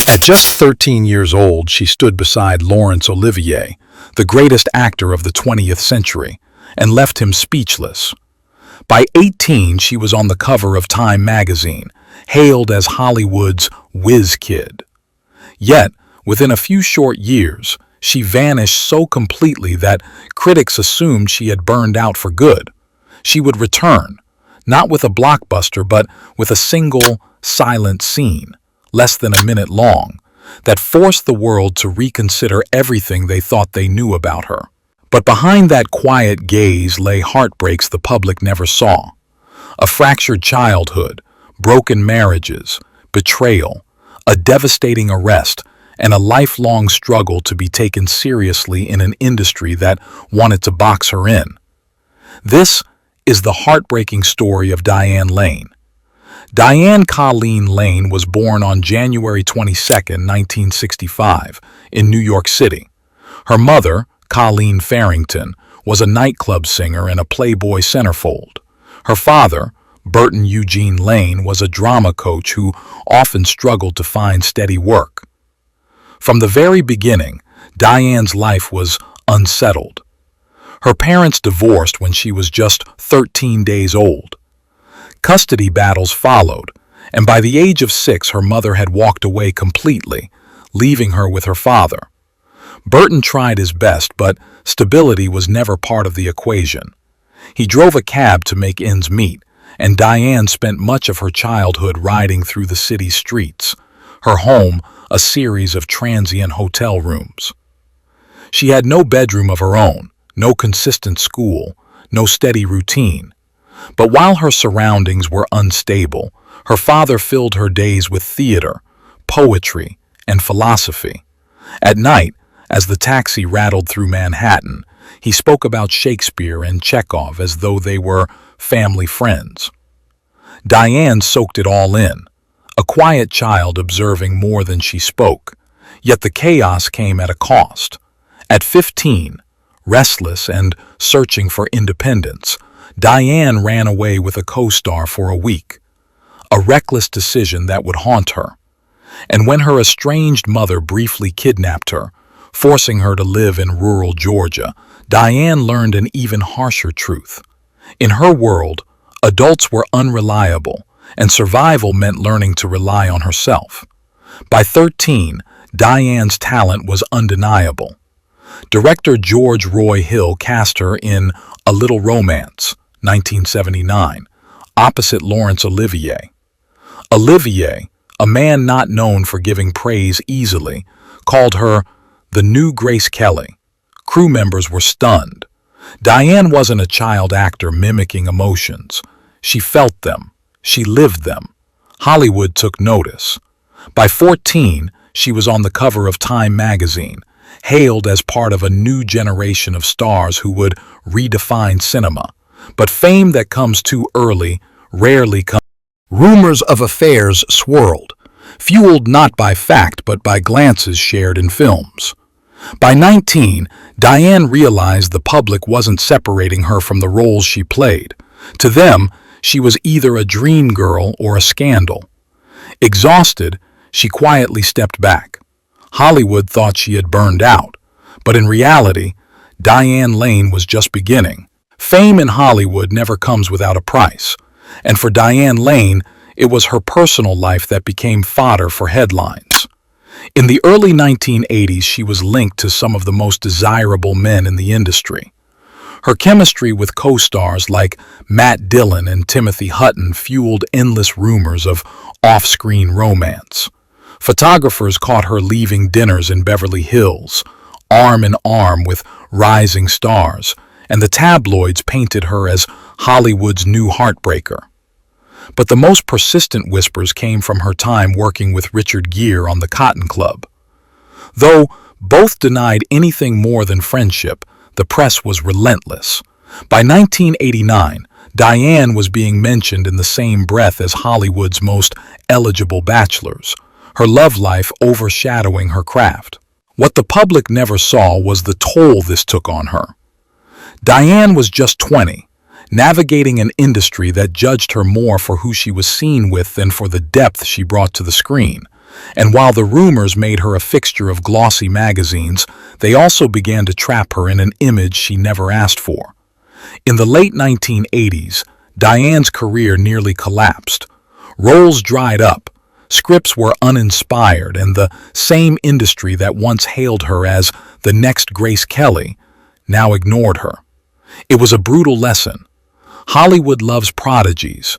At just 13 years old, she stood beside Laurence Olivier, the greatest actor of the 20th century, and left him speechless. By 18, she was on the cover of Time magazine, hailed as Hollywood's whiz kid. Yet, within a few short years, she vanished so completely that critics assumed she had burned out for good. She would return, not with a blockbuster, but with a single, silent scene, less than a minute long, that forced the world to reconsider everything they thought they knew about her. But behind that quiet gaze lay heartbreaks the public never saw. A fractured childhood, broken marriages, betrayal, a devastating arrest, and a lifelong struggle to be taken seriously in an industry that wanted to box her in. This is the heartbreaking story of Diane Lane. Diane Colleen Lane was born on January 22, 1965, in New York City. Her mother, Colleen Farrington, was a nightclub singer and a Playboy centerfold. Her father, Burton Eugene Lane, was a drama coach who often struggled to find steady work. From the very beginning, Diane's life was unsettled. Her parents divorced when she was just 13 days old. Custody battles followed, and by the age of 6, her mother had walked away completely, leaving her with her father. Burton tried his best, but stability was never part of the equation. He drove a cab to make ends meet, and Diane spent much of her childhood riding through the city's streets, her home a series of transient hotel rooms. She had no bedroom of her own, no consistent school, no steady routine. But while her surroundings were unstable, her father filled her days with theater, poetry, and philosophy. At night, as the taxi rattled through Manhattan, he spoke about Shakespeare and Chekhov as though they were family friends. Diane soaked it all in, a quiet child observing more than she spoke, yet the chaos came at a cost. At 15, restless and searching for independence, Diane ran away with a co-star for a week, a reckless decision that would haunt her. And when her estranged mother briefly kidnapped her, forcing her to live in rural Georgia, Diane learned an even harsher truth. In her world, adults were unreliable, and survival meant learning to rely on herself. By 13, Diane's talent was undeniable. Director George Roy Hill cast her in A Little Romance, 1979, opposite Laurence Olivier. Olivier, a man not known for giving praise easily, called her the new Grace Kelly. Crew members were stunned. Diane wasn't a child actor mimicking emotions. She felt them. She lived them. Hollywood took notice. By 14, she was on the cover of Time magazine, hailed as part of a new generation of stars who would redefine cinema. But fame that comes too early rarely comes. Rumors of affairs swirled, fueled not by fact but by glances shared in films. By 19, Diane realized the public wasn't separating her from the roles she played. To them, she was either a dream girl or a scandal. Exhausted, she quietly stepped back. Hollywood thought she had burned out, but in reality, Diane Lane was just beginning. Fame in Hollywood never comes without a price, and for Diane Lane, it was her personal life that became fodder for headlines. In the early 1980s, she was linked to some of the most desirable men in the industry. Her chemistry with co-stars like Matt Dillon and Timothy Hutton fueled endless rumors of off-screen romance. Photographers caught her leaving dinners in Beverly Hills, arm in arm with rising stars, and the tabloids painted her as Hollywood's new heartbreaker. But the most persistent whispers came from her time working with Richard Gere on the Cotton Club. Though both denied anything more than friendship, the press was relentless. By 1989, Diane was being mentioned in the same breath as Hollywood's most eligible bachelors, her love life overshadowing her craft. What the public never saw was the toll this took on her. Diane was just 20, navigating an industry that judged her more for who she was seen with than for the depth she brought to the screen. And while the rumors made her a fixture of glossy magazines, they also began to trap her in an image she never asked for. In the late 1980s, Diane's career nearly collapsed. Roles dried up, scripts were uninspired, and the same industry that once hailed her as the next Grace Kelly now ignored her. It was a brutal lesson. Hollywood loves prodigies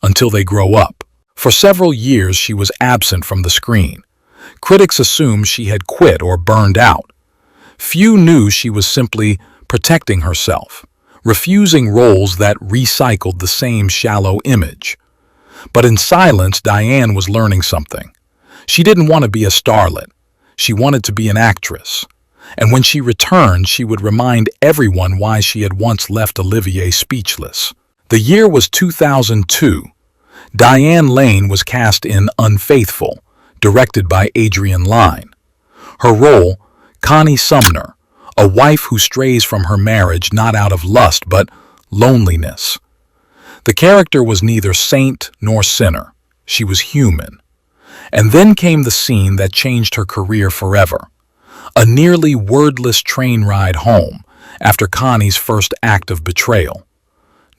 until they grow up. For several years, she was absent from the screen. Critics assumed she had quit or burned out. Few knew she was simply protecting herself, refusing roles that recycled the same shallow image. But in silence, Diane was learning something. She didn't want to be a starlet. She wanted to be an actress. And when she returned, she would remind everyone why she had once left Olivier speechless. The year was 2002. Diane Lane was cast in Unfaithful, directed by Diane Lane. Her role, Connie Sumner, a wife who strays from her marriage not out of lust but loneliness. The character was neither saint nor sinner. She was human. And then came the scene that changed her career forever. A nearly wordless train ride home after Connie's first act of betrayal.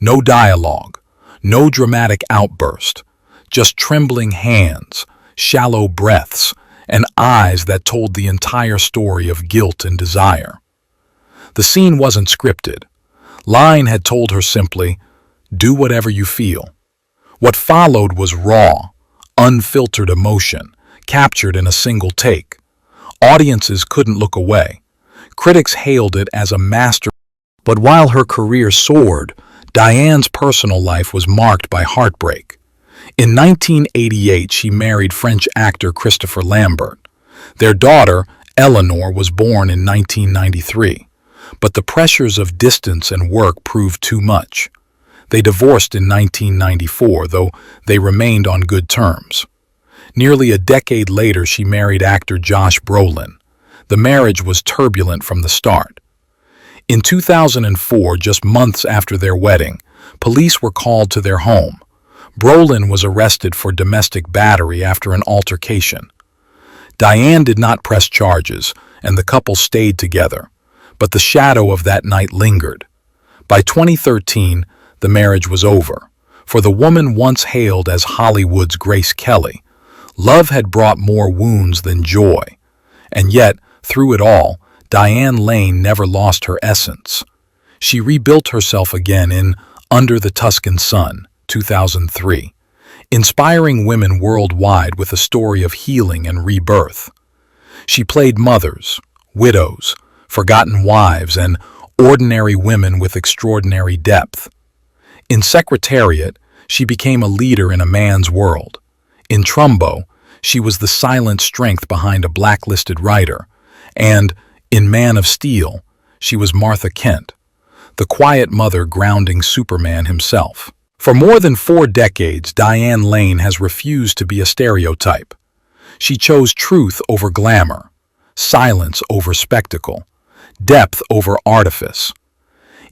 No dialogue, no dramatic outburst, just trembling hands, shallow breaths, and eyes that told the entire story of guilt and desire. The scene wasn't scripted. Line had told her simply, "Do whatever you feel." What followed was raw, unfiltered emotion, captured in a single take. Audiences couldn't look away. Critics hailed it as a masterpiece. But while her career soared, Diane's personal life was marked by heartbreak. In 1988, she married French actor Christopher Lambert. Their daughter, Eleanor, was born in 1993. But the pressures of distance and work proved too much. They divorced in 1994, though they remained on good terms. Nearly a decade later, she married actor Josh Brolin. The marriage was turbulent from the start. In 2004, just months after their wedding, police were called to their home. Brolin was arrested for domestic battery after an altercation. Diane did not press charges, and the couple stayed together. But the shadow of that night lingered. By 2013, the marriage was over. For the woman once hailed as Hollywood's Grace Kelly, love had brought more wounds than joy. And yet, through it all, Diane Lane never lost her essence. She rebuilt herself again in Under the Tuscan Sun, 2003, inspiring women worldwide with a story of healing and rebirth. She played mothers, widows, forgotten wives, and ordinary women with extraordinary depth. In Secretariat, she became a leader in a man's world. In Trumbo, she was the silent strength behind a blacklisted writer. And in Man of Steel, she was Martha Kent, the quiet mother grounding Superman himself. For more than 4 decades, Diane Lane has refused to be a stereotype. She chose truth over glamour, silence over spectacle, depth over artifice.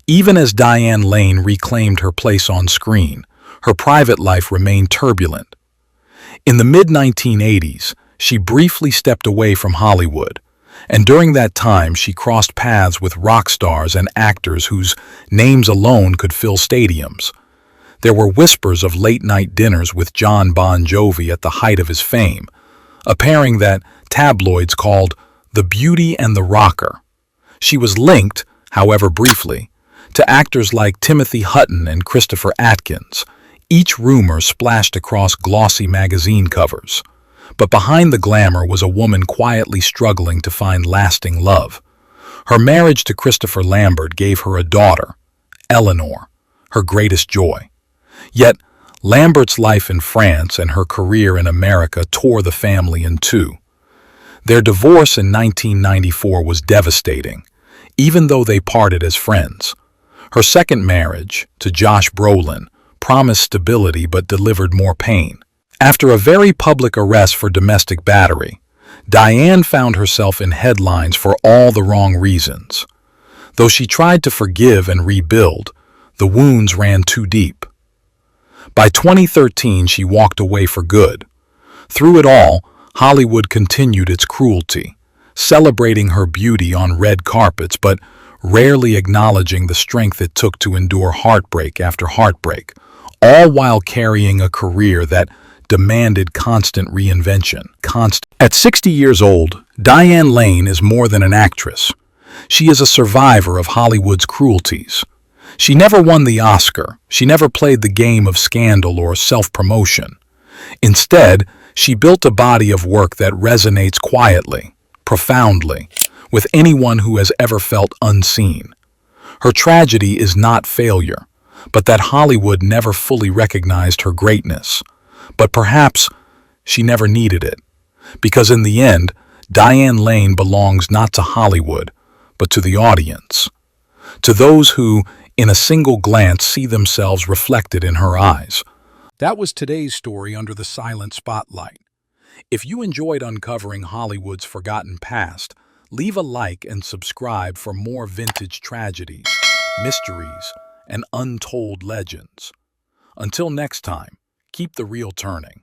Even as Diane Lane reclaimed her place on screen, her private life remained turbulent. In the mid-1980s, she briefly stepped away from Hollywood, and during that time she crossed paths with rock stars and actors whose names alone could fill stadiums. There were whispers of late-night dinners with John Bon Jovi at the height of his fame, a pairing that tabloids called the Beauty and the Rocker. She was linked, however briefly, to actors like Timothy Hutton and Christopher Atkins. Each rumor splashed across glossy magazine covers. But behind the glamour was a woman quietly struggling to find lasting love. Her marriage to Christopher Lambert gave her a daughter, Eleanor, her greatest joy. Yet, Lambert's life in France and her career in America tore the family in two. Their divorce in 1994 was devastating, even though they parted as friends. Her second marriage, to Josh Brolin, promised stability but delivered more pain. After a very public arrest for domestic battery, Diane found herself in headlines for all the wrong reasons. Though she tried to forgive and rebuild, the wounds ran too deep. By 2013, she walked away for good. Through it all, Hollywood continued its cruelty, celebrating her beauty on red carpets but rarely acknowledging the strength it took to endure heartbreak after heartbreak, all while carrying a career that demanded constant reinvention. At 60 years old, Diane Lane is more than an actress. She is a survivor of Hollywood's cruelties. She never won the Oscar. She never played the game of scandal or self-promotion. Instead, she built a body of work that resonates quietly, profoundly, with anyone who has ever felt unseen. Her tragedy is not failure, but that Hollywood never fully recognized her greatness. But perhaps she never needed it, because in the end, Diane Lane belongs not to Hollywood, but to the audience. To those who, in a single glance, see themselves reflected in her eyes. That was today's story under the silent spotlight. If you enjoyed uncovering Hollywood's forgotten past, leave a like and subscribe for more vintage tragedies, mysteries, and untold legends. Until next time, keep the reel turning.